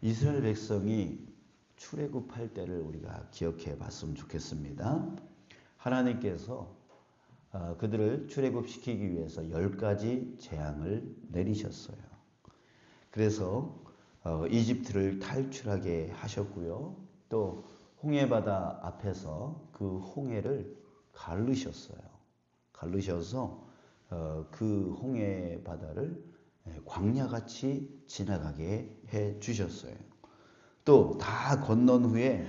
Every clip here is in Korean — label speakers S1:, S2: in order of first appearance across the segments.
S1: 이스라엘 백성이 출애굽할 때를 우리가 기억해 봤으면 좋겠습니다. 하나님께서 그들을 출애굽시키기 위해서 10가지 재앙을 내리셨어요. 그래서 이집트를 탈출하게 하셨고요. 또 홍해바다 앞에서 그 홍해를 가르셨어요. 가르셔서 그 홍해바다를 광야같이 지나가게 해 주셨어요. 또 다 건넌 후에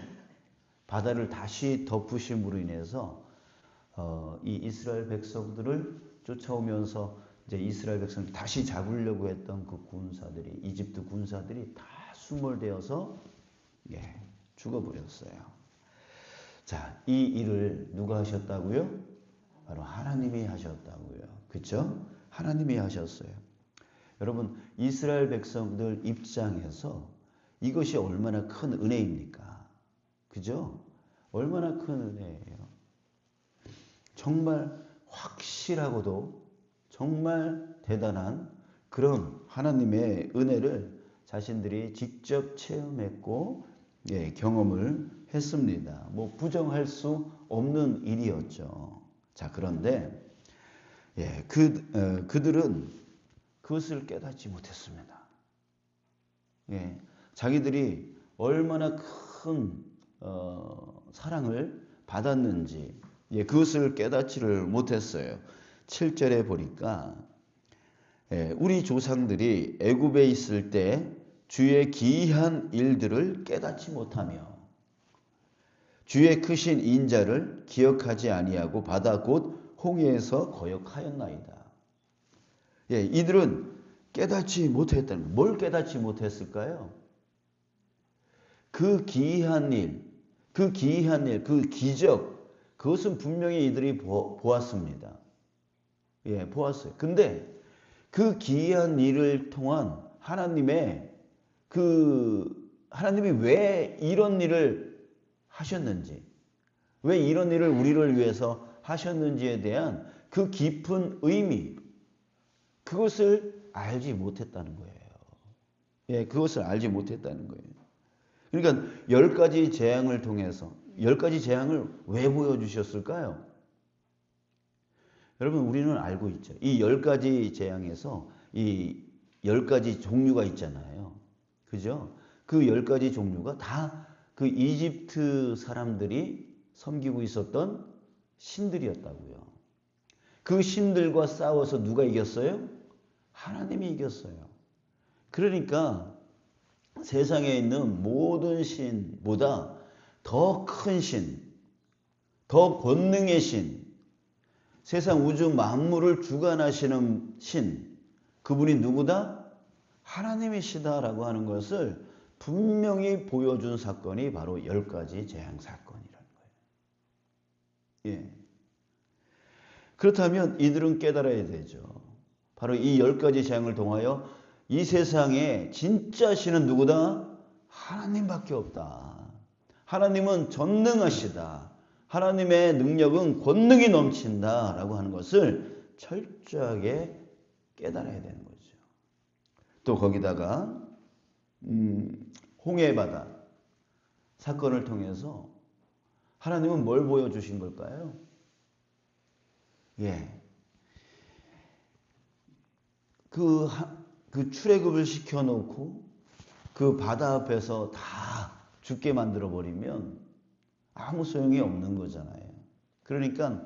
S1: 바다를 다시 덮으심으로 인해서 이 이스라엘 백성들을 쫓아오면서 이제 이스라엘 백성을 다시 잡으려고 했던 그 군사들이, 이집트 군사들이 다 수몰되어서 죽어버렸어요. 자, 이 일을 누가 하셨다고요? 바로 하나님이 하셨다고요. 그렇죠? 하나님이 하셨어요. 여러분, 이스라엘 백성들 입장에서 이것이 얼마나 큰 은혜입니까? 그죠? 얼마나 큰 은혜예요. 정말 확실하고도 정말 대단한 그런 하나님의 은혜를 자신들이 직접 체험했고 경험을 했습니다. 뭐 부정할 수 없는 일이었죠. 자, 그런데 그들은 그것을 깨닫지 못했습니다. 자기들이 얼마나 큰 사랑을 받았는지 그것을 깨닫지를 못했어요. 7절에 보니까 우리 조상들이 애굽에 있을 때 주의 기이한 일들을 깨닫지 못하며 주의 크신 인자를 기억하지 아니하고 바다 곧 홍해에서 거역하였나이다. 이들은 깨닫지 못했다는, 뭘 깨닫지 못했을까요? 그 기이한 일, 그 기적, 그것은 분명히 이들이 보았습니다. 보았어요. 근데 그 기이한 일을 통한 하나님이 왜 이런 일을 하셨는지, 왜 이런 일을 우리를 위해서 하셨는지에 대한 그 깊은 의미, 그것을 알지 못했다는 거예요. 그것을 알지 못했다는 거예요. 그러니까 10가지 재앙을 통해서 10가지 재앙을 왜 보여주셨을까요? 여러분, 우리는 알고 있죠. 이 10가지 재앙에서 이 10가지 종류가 있잖아요. 그죠? 그 10가지 종류가 다 그 이집트 사람들이 섬기고 있었던 신들이었다고요. 그 신들과 싸워서 누가 이겼어요? 하나님이 이겼어요. 그러니까 세상에 있는 모든 신보다 더 큰 신, 더 권능의 신, 세상 우주 만물을 주관하시는 신, 그분이 누구다? 하나님이시다라고 하는 것을 분명히 보여준 사건이 바로 10가지 재앙 사건이라는 거예요. 그렇다면 이들은 깨달아야 되죠. 바로 이 10가지 재앙을 통하여 이 세상에 진짜 신은 누구다? 하나님밖에 없다. 하나님은 전능하시다. 하나님의 능력은 권능이 넘친다 라고 하는 것을 철저하게 깨달아야 되는 거죠. 또 거기다가 홍해바다 사건을 통해서 하나님은 뭘 보여주신 걸까요? 그 출애굽을 시켜놓고 그 바다 앞에서 다 죽게 만들어버리면 아무 소용이 없는 거잖아요. 그러니까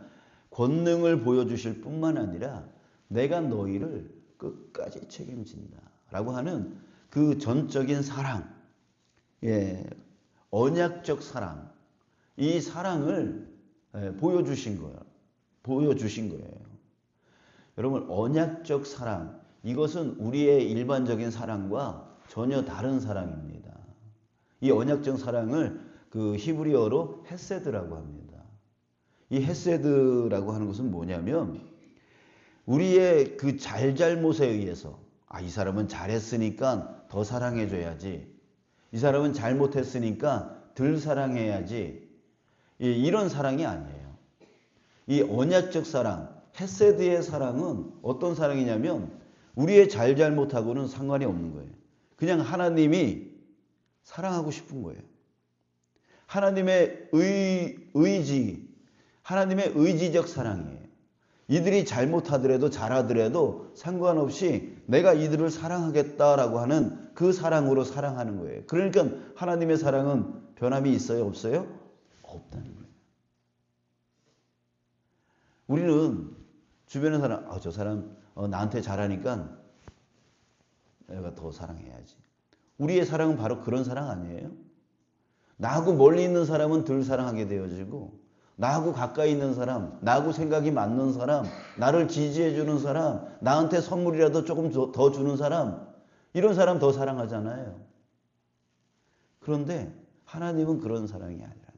S1: 권능을 보여주실 뿐만 아니라 내가 너희를 끝까지 책임진다 라고 하는 그 전적인 사랑, 언약적 사랑, 이 사랑을 보여주신 거예요. 여러분, 언약적 사랑, 이것은 우리의 일반적인 사랑과 전혀 다른 사랑입니다. 이 언약적 사랑을 그 히브리어로 헤세드라고 합니다. 이 헤세드라고 하는 것은 뭐냐면 우리의 그 잘잘못에 의해서 이 사람은 잘했으니까 더 사랑해줘야지, 이 사람은 잘못했으니까 덜 사랑해야지, 이런 사랑이 아니에요. 이 언약적 사랑, 헤세드의 사랑은 어떤 사랑이냐면 우리의 잘잘못하고는 상관이 없는 거예요. 그냥 하나님이 사랑하고 싶은 거예요. 하나님의 의지, 하나님의 의지적 사랑이에요. 이들이 잘못하더라도 잘하더라도 상관없이 내가 이들을 사랑하겠다라고 하는 그 사랑으로 사랑하는 거예요. 그러니까 하나님의 사랑은 변함이 있어요? 없어요? 없다는 거예요. 우리는 주변의 사람, 저 사람 나한테 잘하니까 내가 더 사랑해야지. 우리의 사랑은 바로 그런 사랑 아니에요? 나하고 멀리 있는 사람은 덜 사랑하게 되어지고 나하고 가까이 있는 사람, 나하고 생각이 맞는 사람, 나를 지지해 주는 사람, 나한테 선물이라도 조금 더 주는 사람, 이런 사람 더 사랑하잖아요. 그런데 하나님은 그런 사랑이 아니라는 거예요.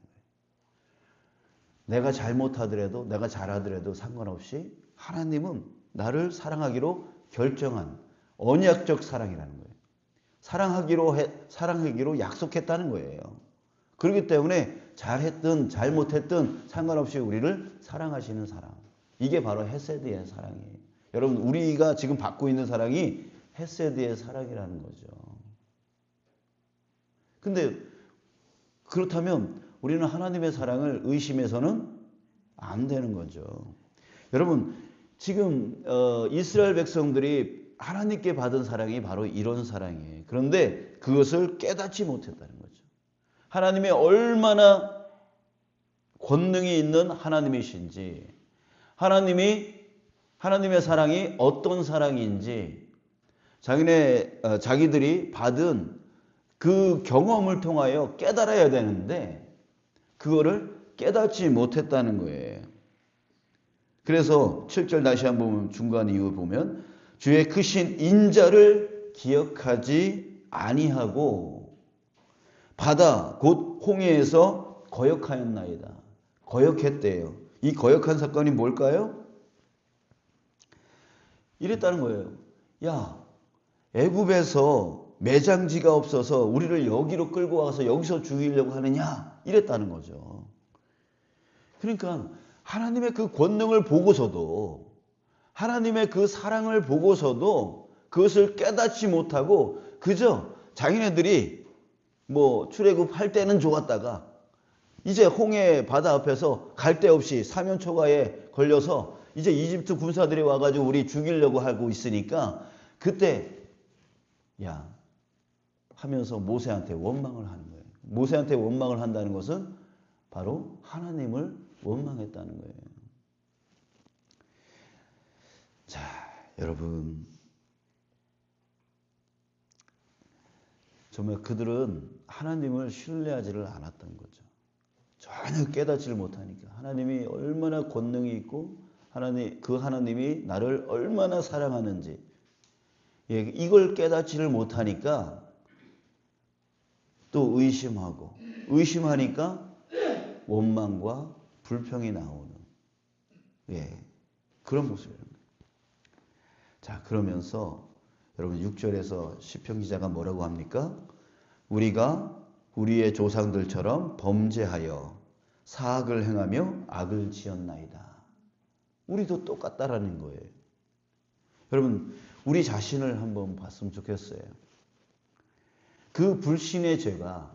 S1: 내가 잘못하더라도 내가 잘하더라도 상관없이 하나님은 나를 사랑하기로 결정한 언약적 사랑이라는 거예요. 사랑하기로 약속했다는 거예요. 그렇기 때문에 잘했든 잘못했든 상관없이 우리를 사랑하시는 사랑. 이게 바로 헤세드의 사랑이에요. 여러분 우리가 지금 받고 있는 사랑이 헤세드의 사랑이라는 거죠. 근데 그렇다면 우리는 하나님의 사랑을 의심해서는 안 되는 거죠. 여러분 지금 이스라엘 백성들이 하나님께 받은 사랑이 바로 이런 사랑이에요. 그런데 그것을 깨닫지 못했다는 거죠. 하나님의 얼마나 권능이 있는 하나님이신지, 하나님의 사랑이 어떤 사랑인지, 자기들이 받은 그 경험을 통하여 깨달아야 되는데, 그거를 깨닫지 못했다는 거예요. 그래서 7절 다시 한번 중간 이유 보면, 주의 크신 인자를 기억하지 아니하고, 바다 곧 홍해에서 거역하였나이다. 거역했대요. 이 거역한 사건이 뭘까요? 이랬다는 거예요. 야, 애굽에서 매장지가 없어서 우리를 여기로 끌고 와서 여기서 죽이려고 하느냐? 이랬다는 거죠. 그러니까 하나님의 그 권능을 보고서도, 하나님의 그 사랑을 보고서도 그것을 깨닫지 못하고 그저 자기네들이 출애굽할 때는 좋았다가 이제 홍해 바다 앞에서 갈 데 없이 사면초가에 걸려서 이제 이집트 군사들이 와가지고 우리 죽이려고 하고 있으니까 그때 하면서 모세한테 원망을 하는 거예요. 모세한테 원망을 한다는 것은 바로 하나님을 원망했다는 거예요. 자, 여러분 정말 그들은 하나님을 신뢰하지를 않았던 거죠. 전혀 깨닫지를 못하니까 하나님이 얼마나 권능이 있고 그 하나님이 나를 얼마나 사랑하는지 이걸 깨닫지를 못하니까 또 의심하니까 원망과 불평이 나오는 그런 모습입니다. 자, 그러면서 여러분 6절에서 시편 기자가 뭐라고 합니까? 우리가 우리의 조상들처럼 범죄하여 사악을 행하며 악을 지었나이다. 우리도 똑같다라는 거예요. 여러분 우리 자신을 한번 봤으면 좋겠어요. 그 불신의 죄가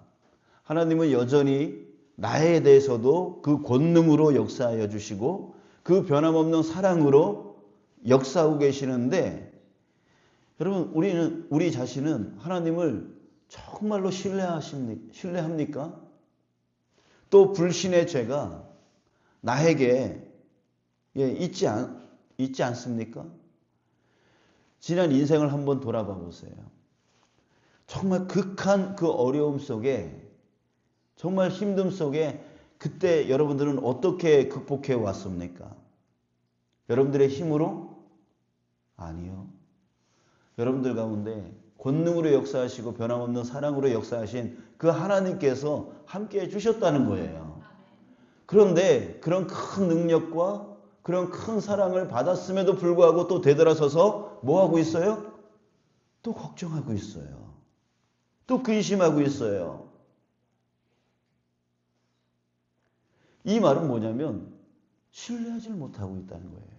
S1: 하나님은 여전히 나에 대해서도 그 권능으로 역사하여 주시고 그 변함없는 사랑으로 역사하고 계시는데 여러분 우리 자신은 하나님을 정말로 신뢰합니까? 또 불신의 죄가 나에게 있지 않습니까? 지난 인생을 한번 돌아봐 보세요. 정말 극한 그 어려움 속에 정말 힘듦 속에 그때 여러분들은 어떻게 극복해 왔습니까? 여러분들의 힘으로? 아니요. 여러분들 가운데 권능으로 역사하시고 변함없는 사랑으로 역사하신 그 하나님께서 함께해 주셨다는 거예요. 그런데 그런 큰 능력과 그런 큰 사랑을 받았음에도 불구하고 또 되돌아서서 뭐 하고 있어요? 또 걱정하고 있어요. 또 근심하고 있어요. 이 말은 뭐냐면 신뢰하지를 못하고 있다는 거예요.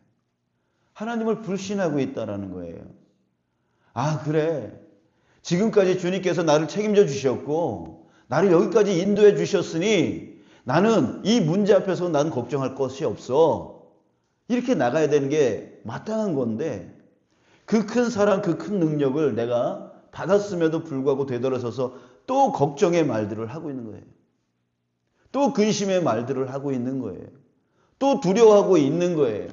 S1: 하나님을 불신하고 있다는 거예요. 아, 그래. 지금까지 주님께서 나를 책임져 주셨고 나를 여기까지 인도해 주셨으니 나는 이 문제 앞에서 나는 걱정할 것이 없어. 이렇게 나가야 되는 게 마땅한 건데 그 큰 사랑, 그 큰 능력을 내가 받았음에도 불구하고 되돌아서서 또 걱정의 말들을 하고 있는 거예요. 또 근심의 말들을 하고 있는 거예요. 또 두려워하고 있는 거예요.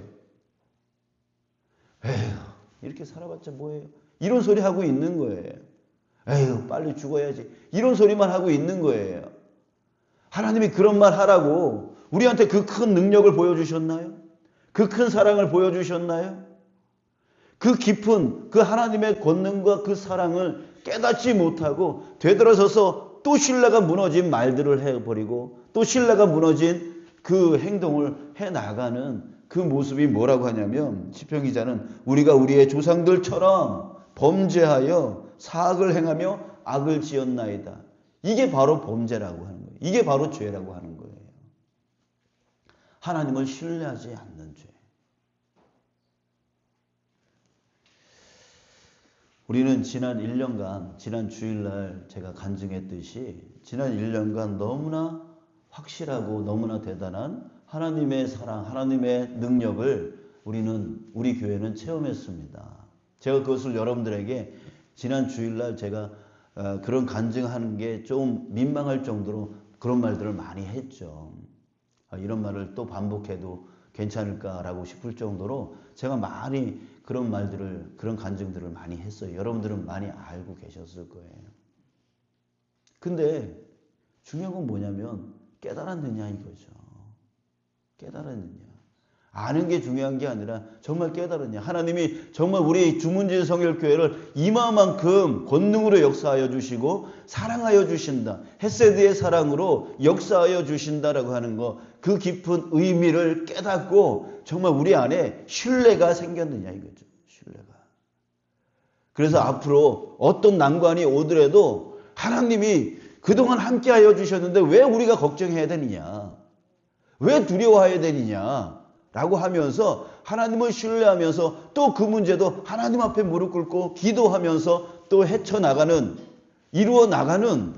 S1: 에휴, 이렇게 살아봤자 뭐예요? 이런 소리 하고 있는 거예요. 에휴, 빨리 죽어야지. 이런 소리만 하고 있는 거예요. 하나님이 그런 말 하라고 우리한테 그 큰 능력을 보여주셨나요? 그 큰 사랑을 보여주셨나요? 그 깊은 그 하나님의 권능과 그 사랑을 깨닫지 못하고 되돌아서서 또 신뢰가 무너진 말들을 해버리고 또 신뢰가 무너진 그 행동을 해나가는 그 모습이 뭐라고 하냐면 시편 기자는 우리가 우리의 조상들처럼 범죄하여 사악을 행하며 악을 지었나이다. 이게 바로 범죄라고 하는 거예요. 이게 바로 죄라고 하는 거예요. 하나님을 신뢰하지 않는 죄. 우리는 지난 1년간, 지난 주일날 제가 간증했듯이 지난 1년간 너무나 확실하고 너무나 대단한 하나님의 사랑, 하나님의 능력을 우리 교회는 체험했습니다. 제가 그것을 여러분들에게 지난 주일날 제가 그런 간증하는 게 좀 민망할 정도로 그런 말들을 많이 했죠. 이런 말을 또 반복해도 괜찮을까라고 싶을 정도로 제가 많이 그런 말들을, 그런 간증들을 많이 했어요. 여러분들은 많이 알고 계셨을 거예요. 근데 중요한 건 뭐냐면 깨달았느냐 이거죠. 깨달았느냐. 아는 게 중요한 게 아니라 정말 깨달았냐. 하나님이 정말 우리 주문진 성결교회를 이마만큼 권능으로 역사하여 주시고 사랑하여 주신다. 헤세드의 사랑으로 역사하여 주신다라고 하는 거, 그 깊은 의미를 깨닫고 정말 우리 안에 신뢰가 생겼느냐 이거죠. 신뢰가. 그래서 앞으로 어떤 난관이 오더라도 하나님이 그동안 함께하여 주셨는데 왜 우리가 걱정해야 되느냐. 왜 두려워해야 되느냐. 라고 하면서 하나님을 신뢰하면서 또 그 문제도 하나님 앞에 무릎 꿇고 기도하면서 또 헤쳐나가는, 이루어 나가는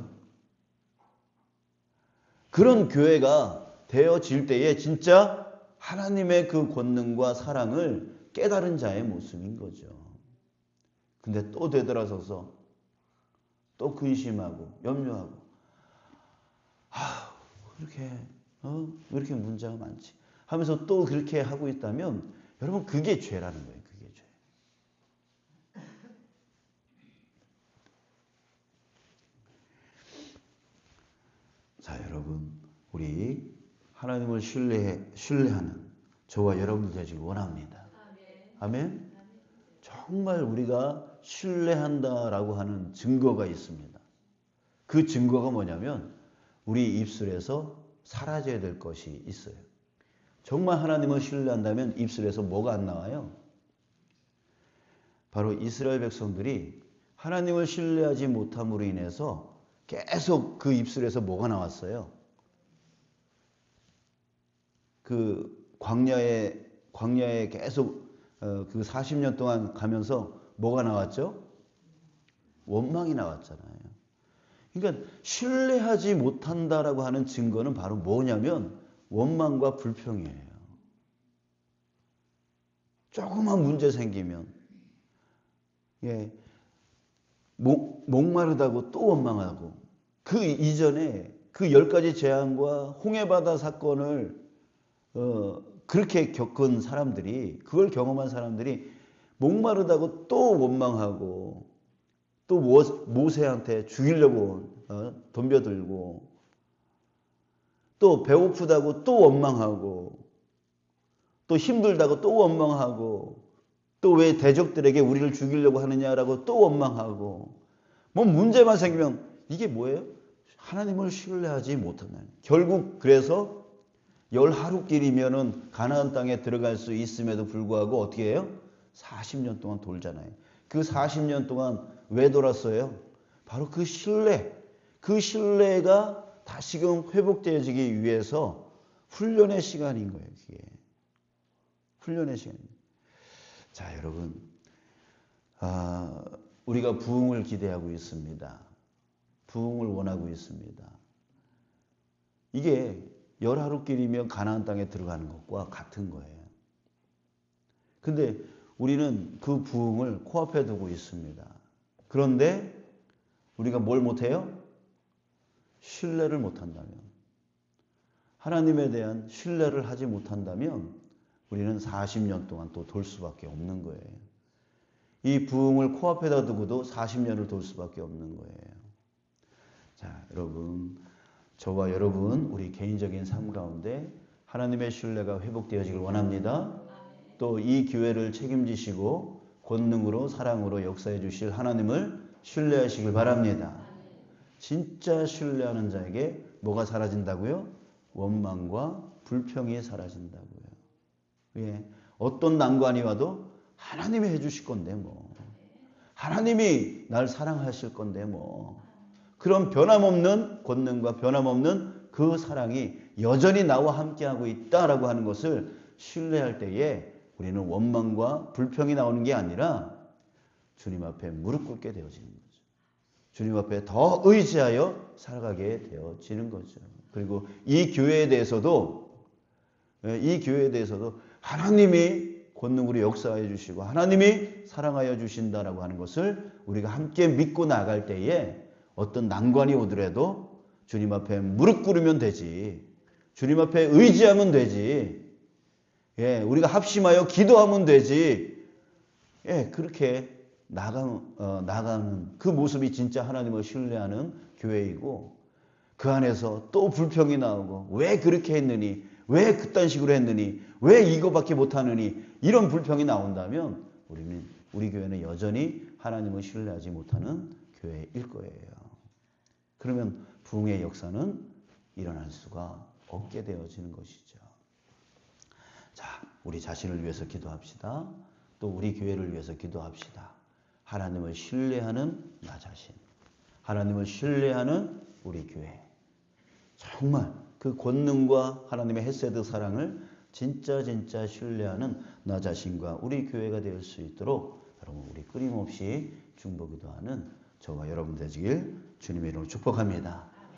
S1: 그런 교회가 되어질 때에 진짜 하나님의 그 권능과 사랑을 깨달은 자의 모습인 거죠. 근데 또 되돌아서서 또 근심하고 염려하고 왜 이렇게 문제가 많지? 하면서 또 그렇게 하고 있다면 여러분 그게 죄라는 거예요. 그게 죄. 자, 여러분 우리 하나님을 신뢰하는 저와 여러분들 되시길 원합니다. 아멘. 정말 우리가 신뢰한다라고 하는 증거가 있습니다. 그 증거가 뭐냐면 우리 입술에서 사라져야 될 것이 있어요. 정말 하나님을 신뢰한다면 입술에서 뭐가 안 나와요? 바로 이스라엘 백성들이 하나님을 신뢰하지 못함으로 인해서 계속 그 입술에서 뭐가 나왔어요? 그 광야에 계속 그 40년 동안 가면서 뭐가 나왔죠? 원망이 나왔잖아요. 그러니까 신뢰하지 못한다라고 하는 증거는 바로 뭐냐면 원망과 불평이에요. 조그만 문제 생기면 목마르다고 또 원망하고 그 이전에 그 10가지 재앙과 홍해바다 사건을 그렇게 겪은 사람들이, 그걸 경험한 사람들이 목마르다고 또 원망하고 또 모세한테 죽이려고 덤벼들고 또 배고프다고 또 원망하고 또 힘들다고 또 원망하고 또 왜 대적들에게 우리를 죽이려고 하느냐라고 또 원망하고 뭐 문제만 생기면 이게 뭐예요? 하나님을 신뢰하지 못한다는. 결국 그래서 10하루길이면은 가나안 땅에 들어갈 수 있음에도 불구하고 어떻게 해요? 40년 동안 돌잖아요. 그 40년 동안 왜 돌았어요? 바로 그 신뢰가 다시금 회복되어지기 위해서 훈련의 시간인 거예요. 그게 훈련의 시간입니다. 자, 여러분, 우리가 부흥을 기대하고 있습니다. 부흥을 원하고 있습니다. 이게 10하루길이면 가나안 땅에 들어가는 것과 같은 거예요. 근데 우리는 그 부흥을 코앞에 두고 있습니다. 그런데 우리가 뭘 못해요? 신뢰를 못한다면, 하나님에 대한 신뢰를 하지 못한다면 우리는 40년 동안 또 돌 수밖에 없는 거예요. 이 부흥을 코앞에다 두고도 40년을 돌 수밖에 없는 거예요. 자, 여러분, 저와 여러분 우리 개인적인 삶 가운데 하나님의 신뢰가 회복되어지길 원합니다. 또 이 교회를 책임지시고 권능으로 사랑으로 역사해 주실 하나님을 신뢰하시길 바랍니다. 진짜 신뢰하는 자에게 뭐가 사라진다고요? 원망과 불평이 사라진다고요. 예, 어떤 난관이 와도 하나님이 해주실 건데 뭐, 하나님이 날 사랑하실 건데 뭐, 그런 변함없는 권능과 변함없는 그 사랑이 여전히 나와 함께하고 있다라고 하는 것을 신뢰할 때에 우리는 원망과 불평이 나오는 게 아니라 주님 앞에 무릎 꿇게 되어지는 거죠. 주님 앞에 더 의지하여 살아가게 되어지는 거죠. 그리고 이 교회에 대해서도 하나님이 권능으로 역사해 주시고 하나님이 사랑하여 주신다라고 하는 것을 우리가 함께 믿고 나갈 때에 어떤 난관이 오더라도 주님 앞에 무릎 꿇으면 되지. 주님 앞에 의지하면 되지. 예, 우리가 합심하여 기도하면 되지. 예, 그렇게 나가는 그 모습이 진짜 하나님을 신뢰하는 교회이고, 그 안에서 또 불평이 나오고, 왜 그렇게 했느니, 왜 그딴 식으로 했느니, 왜 이거밖에 못하느니, 이런 불평이 나온다면 우리 교회는 여전히 하나님을 신뢰하지 못하는 교회일 거예요. 그러면 부흥의 역사는 일어날 수가 없게 되어지는 것이죠. 자, 우리 자신을 위해서 기도합시다. 또 우리 교회를 위해서 기도합시다. 하나님을 신뢰하는 나 자신, 하나님을 신뢰하는 우리 교회, 정말 그 권능과 하나님의 헤세드 사랑을 진짜 신뢰하는 나 자신과 우리 교회가 될 수 있도록 여러분 우리 끊임없이 중보 기도하는 저와 여러분 되시길 주님의 이름으로 축복합니다.